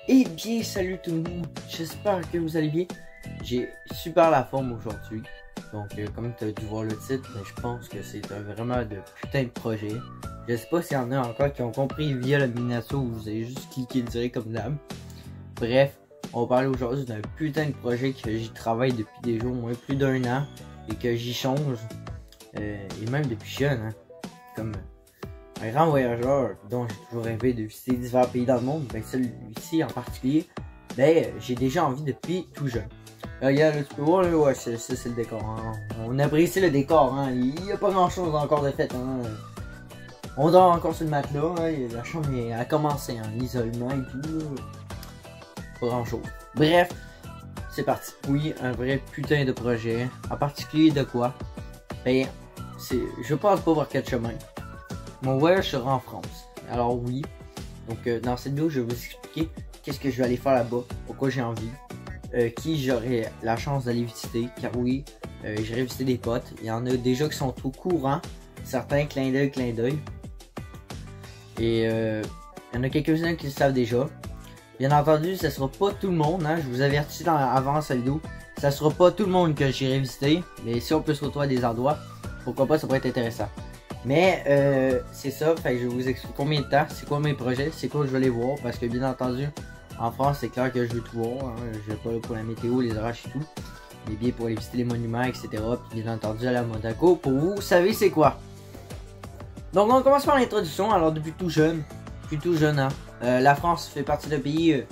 Eh bien, salut tout le monde, j'espère que vous allez bien. J'ai super la forme aujourd'hui. Donc, comme tu as dû voir le titre, mais je pense que c'est vraiment de putain de projet. Je sais pas s'il y en a encore qui ont compris via la miniature ou vous avez juste cliqué direct comme d'hab. Bref, on va parler aujourd'hui d'un putain de projet que j'y travaille depuis déjà au moins plus d'un an et que j'y change. Et même depuis jeune, hein. Comme un grand voyageur dont j'ai toujours rêvé de visiter divers pays dans le monde, ben celui-ci en particulier, ben j'ai déjà envie depuis tout jeune. Regarde, tu peux voir là, ouais, ça c'est le décor. Hein. On apprécie le décor, hein. Il n'y a pas grand chose encore de fait. Hein. On dort encore sur le matelas, hein. La chambre a commencé en isolement et tout. Là. Pas grand chose. Bref, c'est parti. Oui, un vrai putain de projet. En particulier de quoi? Ben, je passe pas par quatre chemins. Mon voyage sera en France. Alors oui, donc dans cette vidéo, je vais vous expliquer qu'est-ce que je vais aller faire là-bas, pourquoi j'ai envie, qui j'aurai la chance d'aller visiter, car oui, j'irai visiter des potes. Il y en a déjà qui sont au courant, certains clin d'œil. Et il y en a quelques-uns qui le savent déjà. Bien entendu, ça sera pas tout le monde, hein, je vous avertis avant cette vidéo, ça sera pas tout le monde que j'irai visiter, mais si on peut se retrouver à des endroits, pourquoi pas, ça pourrait être intéressant. Mais c'est ça, fait que je vais vous expliquer combien de temps, c'est quoi mes projets, c'est quoi je vais aller voir, parce que bien entendu, en France, c'est clair que je veux tout voir, hein, je vais pas là pour la météo, les orages et tout, les billets pour aller visiter les monuments, etc. Puis bien entendu, aller à Monaco, pour vous savez c'est quoi. Donc on commence par l'introduction, alors depuis tout jeune, hein, la France fait partie d'un pays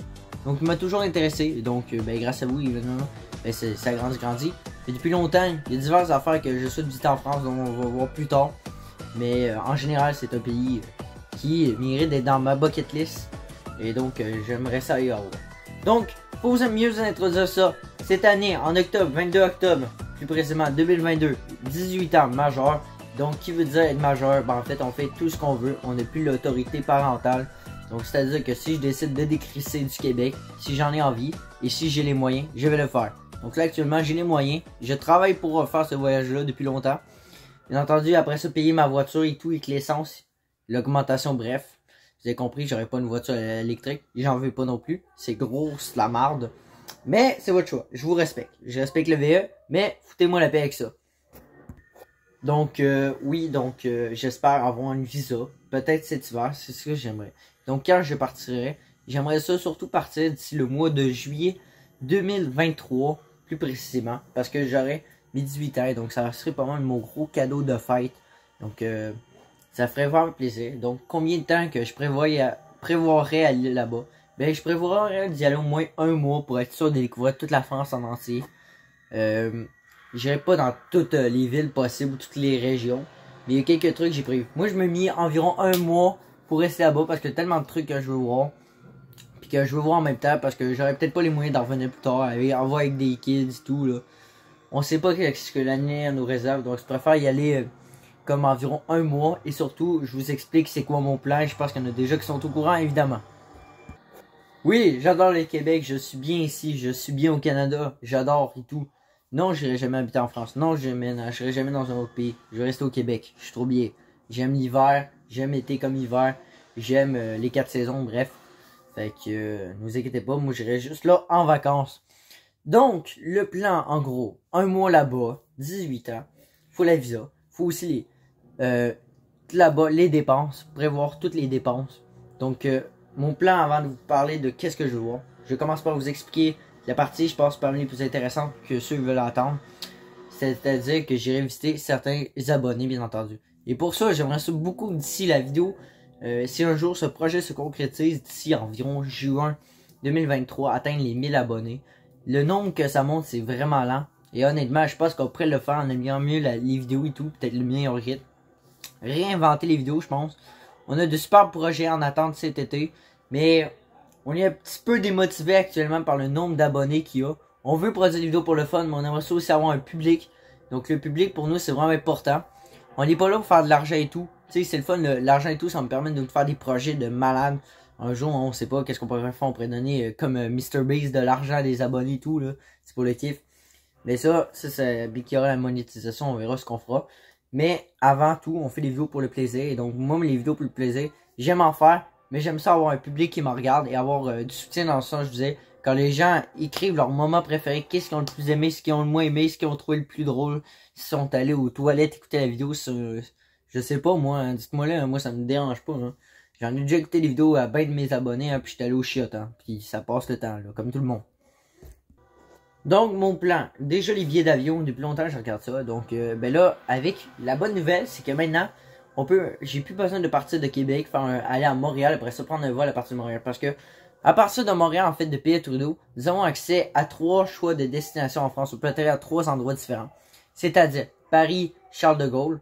donc qui m'a toujours intéressé, donc ben, grâce à vous, évidemment, ben, ça grandit. Et depuis longtemps, il y a diverses affaires que je souhaite visiter en France, dont on va voir plus tard. Mais en général, c'est un pays qui mérite d'être dans ma bucket list. Et donc, j'aimerais ça y avoir. Donc, pour mieux vous introduire ça, cette année, en octobre, 22 octobre, plus précisément 2022, 18 ans, majeur. Donc, qui veut dire être majeur? Ben, en fait, on fait tout ce qu'on veut. On n'a plus l'autorité parentale. Donc, c'est-à-dire que si je décide de décrisser du Québec, si j'en ai envie, et si j'ai les moyens, je vais le faire. Donc là, actuellement, j'ai les moyens. Je travaille pour faire ce voyage-là depuis longtemps. Bien entendu, après ça, payer ma voiture et tout, avec l'essence, l'augmentation, bref. Vous avez compris, j'aurais pas une voiture électrique. J'en veux pas non plus. C'est grosse la marde. Mais c'est votre choix. Je vous respecte. Je respecte le VE, mais foutez-moi la paix avec ça. Donc, oui, donc, j'espère avoir une visa. Peut-être cet hiver, c'est ce que j'aimerais. Donc, quand je partirai, j'aimerais ça surtout partir d'ici le mois de juillet 2023, plus précisément, parce que j'aurai mes 18 ans, donc ça serait pas mal mon gros cadeau de fête. Donc, ça ferait vraiment plaisir. Donc, combien de temps que je prévoirais aller là-bas? Ben, je prévoirais d'y aller au moins un mois pour être sûr de découvrir toute la France en entier. J'irai pas dans toutes les villes possibles, toutes les régions. Mais il y a quelques trucs que j'ai prévu. Moi, je me mis environ un mois pour rester là-bas parce que tellement de trucs que je veux voir. Puis que je veux voir en même temps parce que j'aurais peut-être pas les moyens d'en revenir plus tard. En voir avec des kids et tout, là. On sait pas ce que l'année nous réserve. Donc, je préfère y aller comme environ un mois. Et surtout, je vous explique c'est quoi mon plan. Je pense qu'il y en a déjà qui sont au courant, évidemment. Oui, j'adore le Québec. Je suis bien ici. Je suis bien au Canada. J'adore et tout. Non, je n'irai jamais habiter en France. Non, je n'irai jamais dans un autre pays. Je vais rester au Québec. Je suis trop bien. J'aime l'hiver. J'aime l'été comme hiver. J'aime les 4 saisons, bref. Fait que, ne vous inquiétez pas, moi j'irai juste là en vacances. Donc, le plan, en gros, un mois là-bas, 18 ans, faut la visa, faut aussi là-bas, les dépenses, prévoir toutes les dépenses. Donc, mon plan avant de vous parler de qu'est-ce que je veux voir, je commence par vous expliquer la partie, je pense, parmi les plus intéressantes que ceux veulent entendre. C'est-à-dire que j'irai visiter certains abonnés, bien entendu. Et pour ça, j'aimerais ça beaucoup d'ici la vidéo. Si un jour ce projet se concrétise d'ici environ juin 2023, atteindre les 1000 abonnés. Le nombre que ça monte, c'est vraiment lent. Et honnêtement, je pense qu'on pourrait le faire en améliorant mieux les vidéos et tout. Peut-être le meilleur rythme. Réinventer les vidéos, je pense. On a de super projets en attente cet été. Mais on est un petit peu démotivé actuellement par le nombre d'abonnés qu'il y a. On veut produire des vidéos pour le fun, mais on aimerait aussi avoir un public. Donc le public, pour nous, c'est vraiment important. On n'est pas là pour faire de l'argent et tout. Tu sais, c'est le fun, l'argent et tout, ça me permet de faire des projets de malade. Un jour, on sait pas qu'est-ce qu'on pourrait faire. On pourrait donner comme MrBeast de l'argent à des abonnés et tout, là. C'est pour le kiff. Mais ça, dès qu'il y aura la monétisation, on verra ce qu'on fera. Mais avant tout, on fait des vidéos pour le plaisir. Et donc, moi, les vidéos pour le plaisir, j'aime en faire. mais j'aime ça avoir un public qui me regarde et avoir du soutien dans le sens, je disais, quand les gens écrivent leur moment préféré, qu'est-ce qu'ils ont le plus aimé, ce qu'ils ont le moins aimé, ce qu'ils ont trouvé le plus drôle, s'ils sont allés aux toilettes écouter la vidéo sur, je sais pas moi, hein, dites-moi là, moi ça me dérange pas, hein. J'en ai déjà écouté des vidéos à ben de mes abonnés, hein, puis j'étais allé au chiottes, hein, puis ça passe le temps, là, comme tout le monde. Donc, mon plan, déjà les billets d'avion, depuis longtemps je regarde ça, donc ben là, avec la bonne nouvelle, c'est que maintenant, j'ai plus besoin de partir de Québec, aller à Montréal, après ça prendre un vol à partir de Montréal, parce que, à partir de Montréal, en fait, de Pierre Trudeau, nous avons accès à 3 choix de destination en France, on peut atterrir à 3 endroits différents, c'est-à-dire Paris, Charles de Gaulle.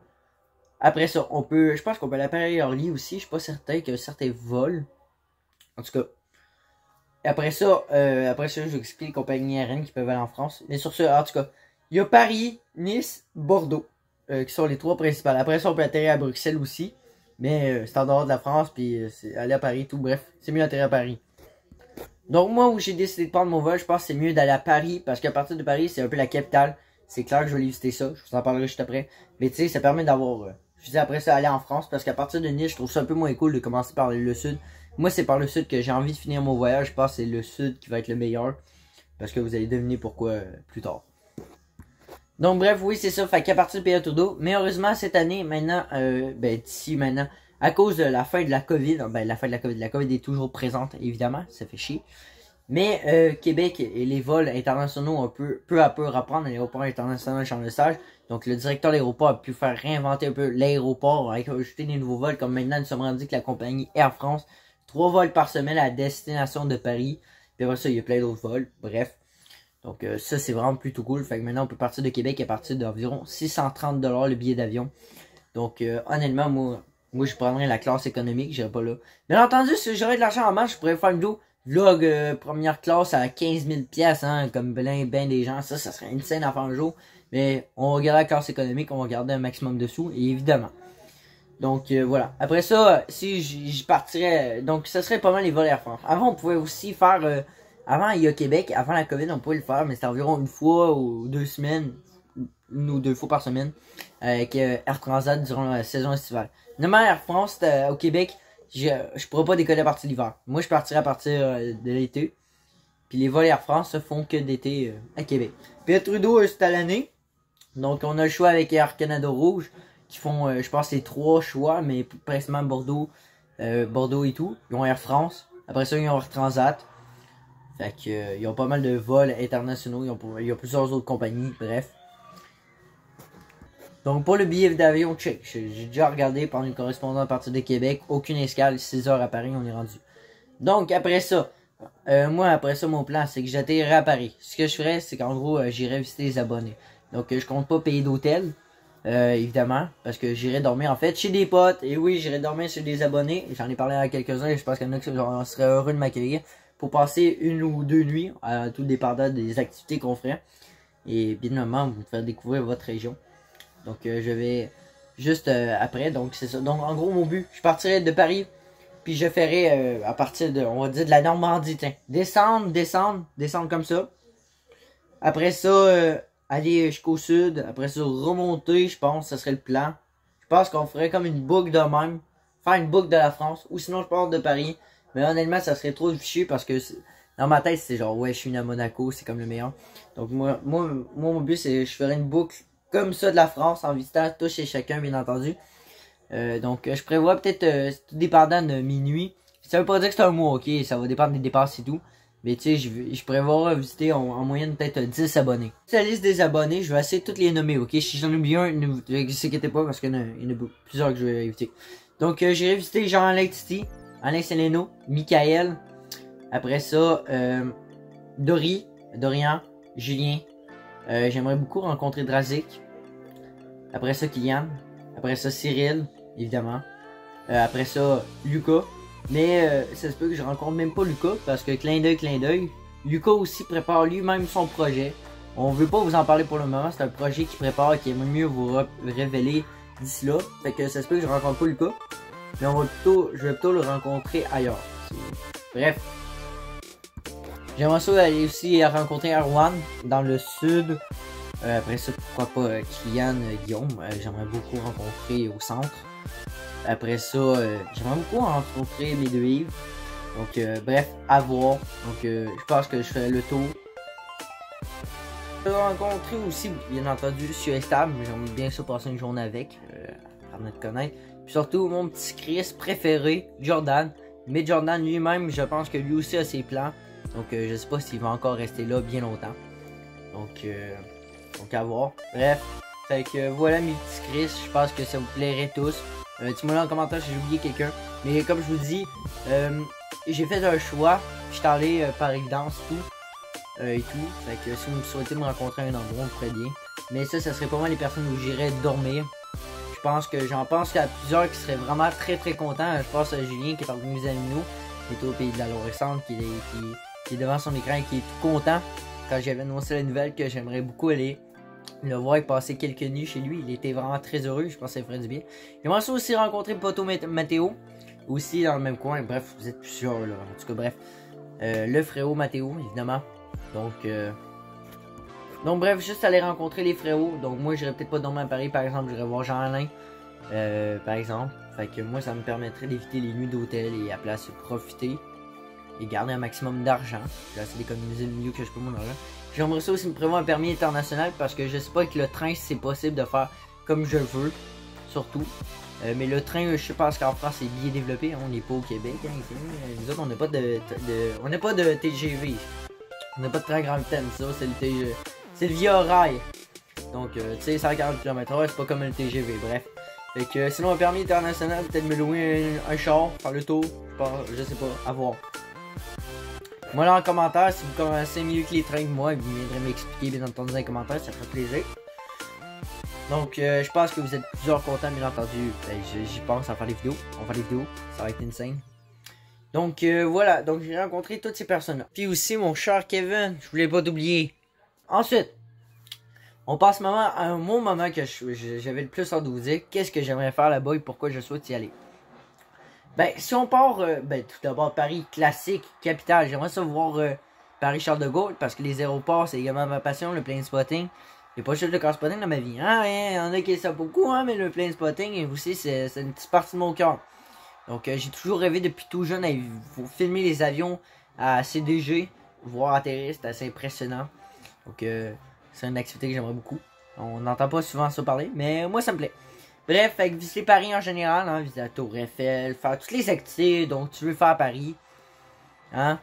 Après ça, je pense qu'on peut aller à Paris-Orly aussi, je suis pas certain qu'il y a certains vols, en tout cas. Après ça, je vais expliquer les compagnies aériennes qui peuvent aller en France. Mais sur ce, en tout cas, il y a Paris, Nice, Bordeaux, qui sont les 3 principales. Après ça, on peut atterrir à Bruxelles aussi. Mais c'est en dehors de la France, puis c'est aller à Paris, tout. Bref, c'est mieux d'atterrir à Paris. Donc moi, où j'ai décidé de prendre mon vol, je pense que c'est mieux d'aller à Paris. Parce qu'à partir de Paris, c'est un peu la capitale. C'est clair que je vais aller visiter ça. Je vous en parlerai juste après. Mais tu sais, ça permet d'avoir... je disais après ça, aller en France. Parce qu'à partir de Nice, je trouve ça un peu moins cool de commencer par le sud. Moi, c'est par le sud que j'ai envie de finir mon voyage. Je pense que c'est le sud qui va être le meilleur. Parce que vous allez deviner pourquoi plus tard. Donc, bref, oui, c'est ça. Fait qu'à partir de Pierre Trudeau. Mais heureusement, cette année, maintenant, d'ici maintenant, à cause de la fin de la COVID, la COVID est toujours présente, évidemment. Ça fait chier. Mais Québec et les vols internationaux ont peu à peu reprendre. L'aéroport international Charles-de-Sage. Donc, le directeur de l'aéroport a pu faire réinventer un peu l'aéroport, avec ajouter des nouveaux vols. Comme maintenant, nous sommes rendus que la compagnie Air France 3 vols par semaine à la destination de Paris. Puis après ça, il y a plein d'autres vols. Bref. Donc ça, c'est vraiment plutôt cool. Fait que maintenant, on peut partir de Québec à partir d'environ 630$ le billet d'avion. Donc honnêtement, moi, je prendrais la classe économique. J'irais pas là. Bien entendu, si j'aurais de l'argent en main, je pourrais faire une vidéo vlog première classe à 15 000$, hein, comme ben des gens. Ça serait une scène à faire un jour. Mais on va garder la classe économique. On va garder un maximum de sous. Et évidemment. Donc voilà. Après ça, si j'y partirais, donc ça serait pas mal les vols Air France. Avant, on pouvait aussi faire, avant il y a Québec, avant la COVID, on pouvait le faire, mais c'était environ une fois ou 2 semaines, 1 ou 2 fois par semaine, avec Air Transat durant la saison estivale. Normalement, Air France, au Québec, je pourrais pas décoller à partir de l'hiver. Moi, je partirais à partir de l'été. Puis les vols Air France se font que d'été à Québec. Puis Trudeau, c'est à l'année. Donc on a le choix avec Air Canada Rouge, qui font, je pense, les 3 choix, mais précisément Bordeaux et tout. Ils ont Air France. Après ça, ils ont Air Transat. Fait que, ils ont pas mal de vols internationaux. Il y a plusieurs autres compagnies, bref. Donc, pour le billet d'avion, check. J'ai déjà regardé par une correspondante à partir de Québec. Aucune escale, 6 heures à Paris, on est rendu. Donc, après ça, mon plan, c'est que j'atterrirai à Paris. Ce que je ferais, c'est qu'en gros, j'irai visiter les abonnés. Donc, je compte pas payer d'hôtel. Évidemment, parce que j'irai dormir en fait chez des potes. Et oui, j'irai dormir chez des abonnés. J'en ai parlé à quelques-uns et je pense qu'il y en a qui seraient heureux de m'accueillir pour passer 1 ou 2 nuits, tout dépendant des activités qu'on ferait. Et bien évidemment, vous faire découvrir votre région. Donc je vais juste après, donc c'est ça. Donc en gros, mon but, je partirai de Paris, puis je ferai à partir de, on va dire de la Normandie, tiens. Descendre comme ça. Après ça, aller jusqu'au sud, après ça remonter, je pense, ce serait le plan. Je pense qu'on ferait comme une boucle de même, faire une boucle de la France, ou sinon je pars de Paris. Mais honnêtement, ça serait trop fichu parce que dans ma tête, c'est genre, ouais, je suis né à Monaco, c'est comme le meilleur. Donc moi mon but, c'est je ferais une boucle comme ça de la France, en visitant tous et chacun, bien entendu. Donc je prévois peut-être, tout dépendant de minuit. Ça veut pas dire que c'est un mois, ok, ça va dépendre des dépenses et tout. Mais tu sais, je prévois visiter en moyenne peut-être 10 abonnés. Sur la liste des abonnés, je vais essayer de toutes les nommer, ok? Si j'en oublie un, ne vous inquiétez pas parce qu'il y en a plusieurs que je vais éviter. Donc j'irai visiter Jean-Alain Titi, Alain Seleno, Michael. Après ça, Dorian, Julien. J'aimerais beaucoup rencontrer Drazik. Après ça, Kylian. Après ça, Cyril, évidemment. Après ça, Lucas. Mais ça se peut que je rencontre même pas Lucas parce que clin d'œil. Lucas aussi prépare lui-même son projet. On veut pas vous en parler pour le moment. C'est un projet qu'il prépare et qui aimerait mieux vous révéler d'ici là. Fait que ça se peut que je rencontre pas Lucas. Mais je vais plutôt le rencontrer ailleurs. Bref. J'aimerais ça aller aussi rencontrer Erwan dans le sud. Après ça, pourquoi pas Kylian, Guillaume. J'aimerais beaucoup rencontrer au centre. Après ça, j'aimerais beaucoup rencontrer mes deux Yves. Donc, bref, à voir. Donc, je pense que je ferai le tour. Je vais rencontrer aussi, bien entendu, sur Estable. J'aimerais bien ça passer une journée avec, apprendre à te connaître. Puis surtout, mon petit Chris préféré, Jordan. Mais Jordan lui-même, je pense que lui aussi a ses plans. Donc, je sais pas s'il va encore rester là bien longtemps. Donc à voir. Bref, fait que voilà mes petits Chris. Je pense que ça vous plairait tous. Dis-moi là en commentaire si j'ai oublié quelqu'un. Mais comme je vous dis, j'ai fait un choix. Je suis allé par évidence et tout. Fait que si vous souhaitez me rencontrer à un endroit, on le ferait bien. Mais ça serait pas mal les personnes où j'irais dormir. Je pense que j'en pense qu'il y a plusieurs qui seraient vraiment très contents. Je pense à Julien qui est parmi mes amis nous, qui est au pays de la Laurexante, qui est devant son écran et qui est tout content. Quand j'avais annoncé la nouvelle que j'aimerais beaucoup aller le voir et passer quelques nuits chez lui, il était vraiment très heureux. Je pense que ça ferait du bien. J'aimerais aussi rencontrer Poto Mathéo, aussi dans le même coin. Bref, vous êtes plusieurs là. En tout cas, bref. Le frérot Mathéo, évidemment. Donc bref, juste aller rencontrer les frérots. Donc moi, j'irais peut-être pas dormir à Paris, par exemple. J'irais voir Jean-Alain, par exemple. Fait que moi, ça me permettrait d'éviter les nuits d'hôtel et à place profiter et garder un maximum d'argent. J'ai essayé d'économiser le mieux que je peux mon argent. J'aimerais ça aussi me prévoir un permis international parce que je sais pas avec le train si c'est possible de faire comme je veux, surtout. Mais le train, je sais pas, parce qu'en France c'est bien développé, hein, on n'est pas au Québec, hein, ici. Nous autres on n'a pas de TGV. On n'a pas de train grand vitesse, ça c'est le TGV. C'est le Via Rail. Donc tu sais 140 km/h, c'est pas comme le TGV, bref. Fait que sinon un permis international, peut-être me louer un char, faire le tour, je sais pas, à voir. Moi là en commentaire, si vous commencez mieux que les trains que moi, vous viendrez m'expliquer bien entendu dans les commentaires, ça ferait plaisir. Donc je pense que vous êtes plusieurs contents bien entendu. J'y pense à faire des vidéos. On va faire des vidéos, ça va être insane. Donc voilà, donc j'ai rencontré toutes ces personnes-là. Puis aussi mon cher Kevin, je voulais pas t'oublier. Ensuite, on passe à mon moment que j'avais le plus hâte de vous dire. Qu'est-ce que j'aimerais faire là-bas et pourquoi je souhaite y aller. Ben, si on part, tout d'abord Paris classique, capitale, j'aimerais ça voir Paris-Charles de Gaulle, parce que les aéroports, c'est également ma passion, le plane spotting. Il n'y a pas juste le car spotting dans ma vie, hein, il y en a qui savent beaucoup, hein, mais le plane spotting, aussi, c'est une petite partie de mon cœur. Donc, j'ai toujours rêvé depuis tout jeune à filmer les avions à CDG, voir atterrir, c'est assez impressionnant. Donc, c'est une activité que j'aimerais beaucoup. On n'entend pas souvent ça parler, mais moi, ça me plaît. Bref, fait que visiter Paris en général, hein, visiter la Tour Eiffel, faire toutes les activités donc tu veux faire à Paris. Hein?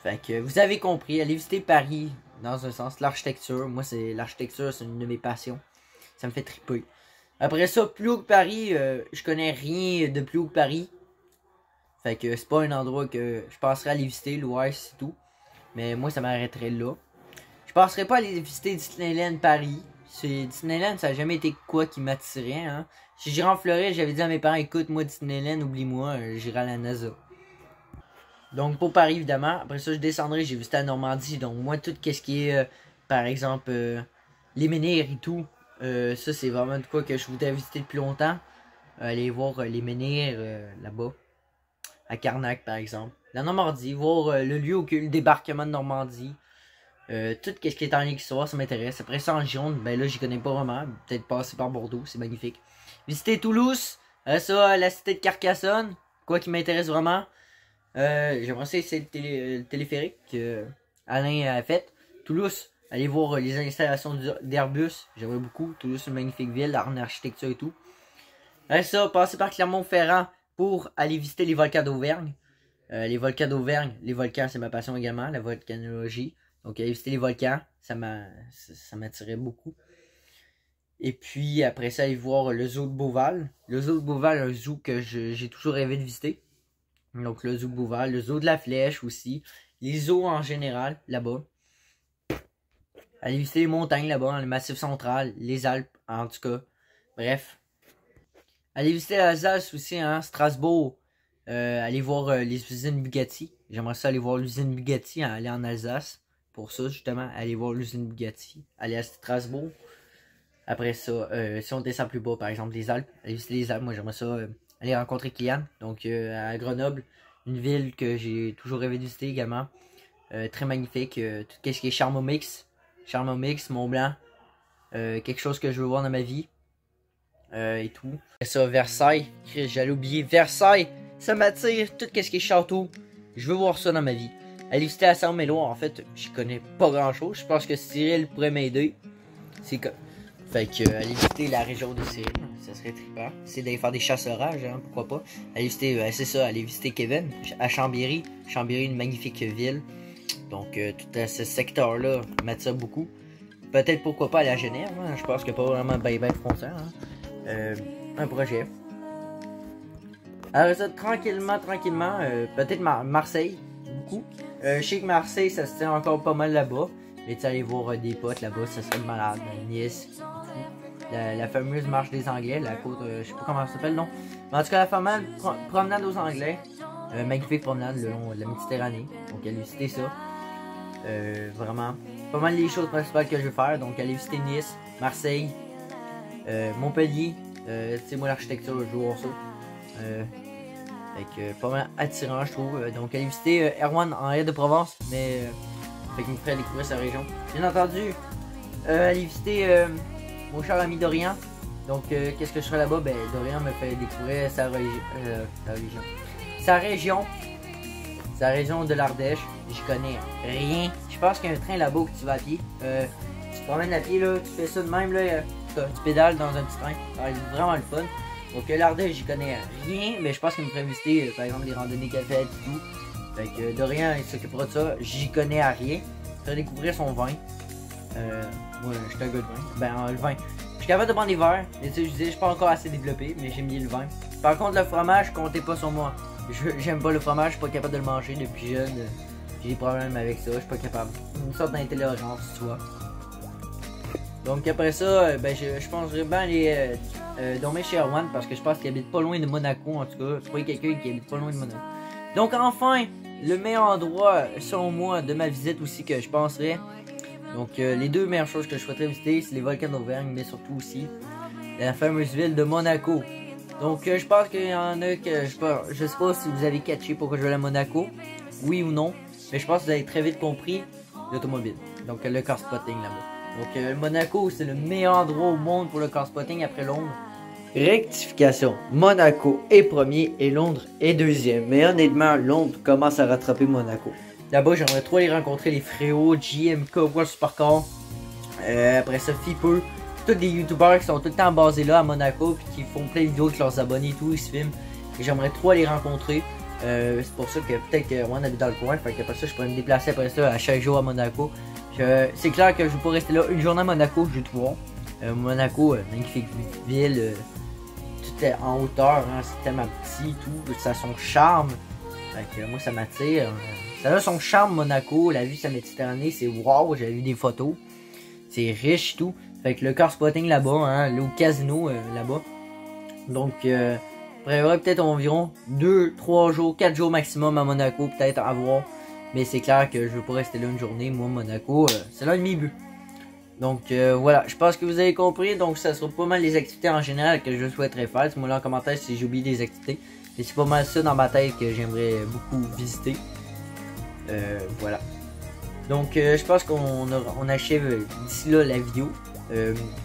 Fait que vous avez compris, aller visiter Paris dans un sens, l'architecture. Moi, c'est l'architecture, c'est une de mes passions. Ça me fait triper. Après ça, plus haut que Paris, je connais rien de plus haut que Paris. Fait que c'est pas un endroit que je passerais à aller visiter, l'Ouest, c'est tout. Mais moi, ça m'arrêterait là. Je passerais pas à aller visiter Disneyland Paris. Disneyland, ça n'a jamais été quoi qui m'attirait. Hein. Si j'irais en Floride, j'avais dit à mes parents, écoute, moi Disneyland, oublie-moi, j'irai à la NASA. Donc pour Paris, évidemment. Après ça, je descendrai, j'ai visité la Normandie. Donc moi, tout ce qui est, par exemple, les menhirs et tout, ça c'est vraiment de quoi que je voudrais visiter depuis longtemps. Aller voir les menhirs là-bas. À Carnac, par exemple. La Normandie, voir le lieu où il y a eu le débarquement de Normandie. Tout ce qui est en histoire, ça m'intéresse. Après ça, en Gironde, ben là, j'y connais pas vraiment. Peut-être passer par Bordeaux, c'est magnifique. Visiter Toulouse, ça, la cité de Carcassonne, quoi qui m'intéresse vraiment. J'aimerais ça essayer le téléphérique que Alain a fait. Toulouse, aller voir les installations d'Airbus, j'aimerais beaucoup. Toulouse, c'est une magnifique ville, en architecture et tout. Après ça, passer par Clermont-Ferrand pour aller visiter les volcans d'Auvergne. Les volcans d'Auvergne, les volcans, c'est ma passion également, la volcanologie. Donc aller visiter les volcans, ça m'attirait beaucoup. Et puis après ça, aller voir le zoo de Beauval. Le zoo de Beauval, un zoo que j'ai toujours rêvé de visiter. Donc le zoo de Beauval, le zoo de la Flèche aussi. Les zoos en général, là-bas. Aller visiter les montagnes là-bas, dans le Massif central, les Alpes, en tout cas. Bref. Aller visiter l'Alsace aussi, hein, Strasbourg. Aller voir les usines Bugatti. J'aimerais ça aller voir l'usine Bugatti, hein, aller en Alsace. Pour ça, justement, aller voir l'usine Bugatti, aller à Strasbourg. Après ça, si on descend plus bas, par exemple, les Alpes, aller visiter les Alpes, moi j'aimerais ça aller rencontrer Kylian, donc à Grenoble, une ville que j'ai toujours rêvé de visiter également. Très magnifique, tout ce qui est Charmomix, Mont Blanc, quelque chose que je veux voir dans ma vie. et tout. Et ça, Versailles, j'allais oublier. Versailles, ça m'attire, tout ce qui est château. Je veux voir ça dans ma vie. Aller visiter la Saint-Méloire, en fait, je connais pas grand chose. Je pense que Cyril pourrait m'aider. C'est que. Fait que aller visiter la région de Cyril, ça serait trippant. C'est d'aller faire des chasses-orages, hein, pourquoi pas. Aller visiter, c'est ça, aller visiter Kevin à Chambéry. Chambéry, une magnifique ville. Donc tout ce secteur-là m'attire beaucoup. Peut-être pourquoi pas aller à Genève, hein. Je pense qu'il n'y a pas vraiment ben frontière. Hein. Un projet. Alors ça, tranquillement, peut-être Marseille, beaucoup. Je sais que Marseille, ça se tient encore pas mal là-bas. Mais tu sais, aller voir des potes là-bas, ça serait malade. Nice, tout. La fameuse marche des Anglais, la côte, je sais pas comment ça s'appelle, non. Mais en tout cas, la fameuse promenade aux Anglais. Magnifique promenade le long de la Méditerranée. Donc, aller visiter ça. Vraiment, pas mal les choses principales que je veux faire. Donc, aller visiter Nice, Marseille, Montpellier. Tu sais, moi, l'architecture, je veux voir ça. Fait que pas mal attirant, je trouve. Donc, aller visiter Erwan en Aire-de-Provence. Mais, fait qu'il me ferait découvrir sa région. Bien entendu, aller visiter mon cher ami Dorian. Donc, qu'est-ce que je ferais là-bas? Ben, Dorian me fait découvrir sa région de l'Ardèche. J'y connais rien. Je pense qu'il y a un train là-bas que tu vas à pied. Tu te promènes à pied, là, tu fais ça de même, là, tu pédales dans un petit train. Ça va être vraiment le fun. Donc l'Ardèche, j'y connais rien, mais je pense qu'il me ferait visiter, par exemple, les randonnées qu'elle fait et tout. Fait que Dorian, il s'occupera de ça. J'y connais à rien. Je vais découvrir son vin. Moi, je suis un gars de vin. Ben, le vin. Je suis capable de prendre des verres, mais tu sais, je disais, je suis pas encore assez développé, mais j'aime bien le vin. Par contre, le fromage, comptez pas sur moi. J'aime pas le fromage, je suis pas capable de le manger depuis jeune. J'ai des problèmes avec ça, je suis pas capable. Une sorte d'intolérance, tu vois. Donc après ça, ben je pense vraiment aller dormir chez Erwan parce que je pense qu'il habite pas loin de Monaco, en tout cas. Je crois quelqu'un qui habite pas loin de Monaco. Donc enfin, le meilleur endroit, selon moi, de ma visite aussi que je penserais. Donc les deux meilleures choses que je souhaiterais visiter, c'est les volcans d'Auvergne, mais surtout aussi la fameuse ville de Monaco. Donc je pense qu'il y en a que, je sais pas si vous avez catché pourquoi je vais à Monaco, oui ou non, mais je pense que vous avez très vite compris l'automobile. Donc le car spotting là-bas. Donc Monaco, c'est le meilleur endroit au monde pour le car spotting après Londres. Rectification, Monaco est premier et Londres est deuxième. Mais honnêtement, Londres commence à rattraper Monaco. Là-bas, j'aimerais trop aller rencontrer les frérots, JMK, World Supercar. Après ça, Fipeux. Tous des youtubeurs qui sont tout le temps basés là à Monaco. Puis qui font plein de vidéos avec leurs abonnés et tout. Ils se filment. Et j'aimerais trop aller rencontrer. C'est pour ça que peut-être qu'on habite dans le coin. Fait qu'après ça, je pourrais me déplacer après ça à chaque jour à Monaco. C'est clair que je ne vais pas rester là une journée à Monaco, je vais tout voir. Monaco, magnifique ville. Tout est en hauteur, hein, c'est tellement petit, tout. Ça a son charme. Fait que moi, ça m'attire. Ça a son charme, Monaco. La vue sur la Méditerranée, c'est wow. J'avais vu des photos. C'est riche, tout. Fait que le car spotting là-bas, hein, le casino là-bas. Donc, prévoit peut-être environ 2, 3 jours, 4 jours maximum à Monaco, peut-être à voir. Mais c'est clair que je veux pas rester là une journée. Moi, Monaco, c'est l'un de mes buts. Donc, voilà. Je pense que vous avez compris. Donc, ça sera pas mal les activités en général que je souhaiterais faire. Dites-moi là en commentaire si j'ai oublié des activités. Et c'est pas mal ça dans ma tête que j'aimerais beaucoup visiter. Voilà. Donc, je pense qu'on achève d'ici là la vidéo.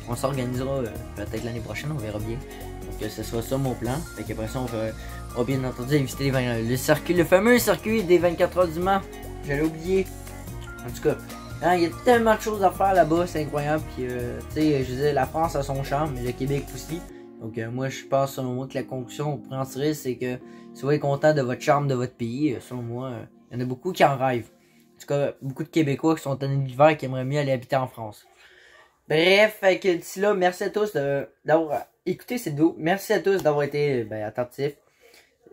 On s'organisera peut-être l'année prochaine, on verra bien. Donc, ce sera ça mon plan. Fait qu'après ça, on va bien entendu visiter le fameux circuit des 24 heures du Mans. J'allais oublier. En tout cas, hein, il y a tellement de choses à faire là-bas, c'est incroyable. Puis, tu sais, je disais, la France a son charme, mais le Québec aussi. Donc, moi, je pense, selon moi, que la conclusion qu'on pourrait en tirer, c'est que soyez content de votre charme, de votre pays. Selon moi, il y en a beaucoup qui en rêvent. En tout cas, beaucoup de Québécois qui sont en hiver qui aimeraient mieux aller habiter en France. Bref, fait que d'ici là, merci à tous d'avoir écouté cette vidéo. Merci à tous d'avoir été attentifs.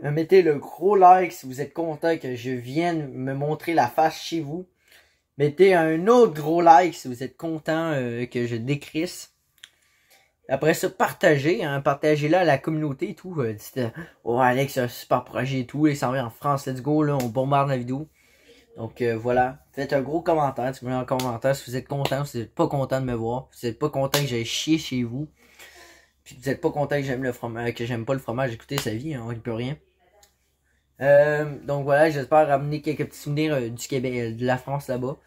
Mettez le gros like si vous êtes content que je vienne me montrer la face chez vous. Mettez un autre gros like si vous êtes content que je décrisse. Après ça, partagez, hein, partagez-la à la communauté et tout. Dites, oh Alex, c'est un super projet et tout, il s'en vient en France, let's go, là, on bombarde la vidéo. Donc voilà, faites un gros commentaire, si vous voulez un commentaire, si vous êtes content, si vous n'êtes pas content de me voir, si vous n'êtes pas content que j'aille chier chez vous, puis vous n'êtes pas content que j'aime le fromage, que j'aime pas le fromage, écoutez sa vie, hein, on n'y peut rien. Donc voilà, j'espère ramener quelques petits souvenirs du Québec, de la France là-bas.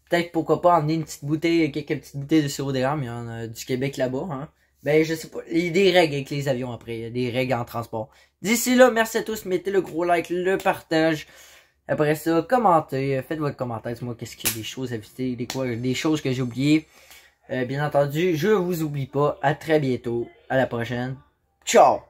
Peut-être pourquoi pas emmener une petite bouteille, quelques petites bouteilles de sirop d'érable, il y en a du Québec là-bas, hein. Ben, je sais pas. Il y a des règles avec les avions après. Il y a des règles en transport. D'ici là, merci à tous. Mettez le gros like, le partage. Après ça, commentez. Faites votre commentaire. Dites-moi qu'est-ce qu'il y a des choses à visiter. Des choses que j'ai oubliées. Bien entendu, je vous oublie pas. À très bientôt. À la prochaine. Ciao!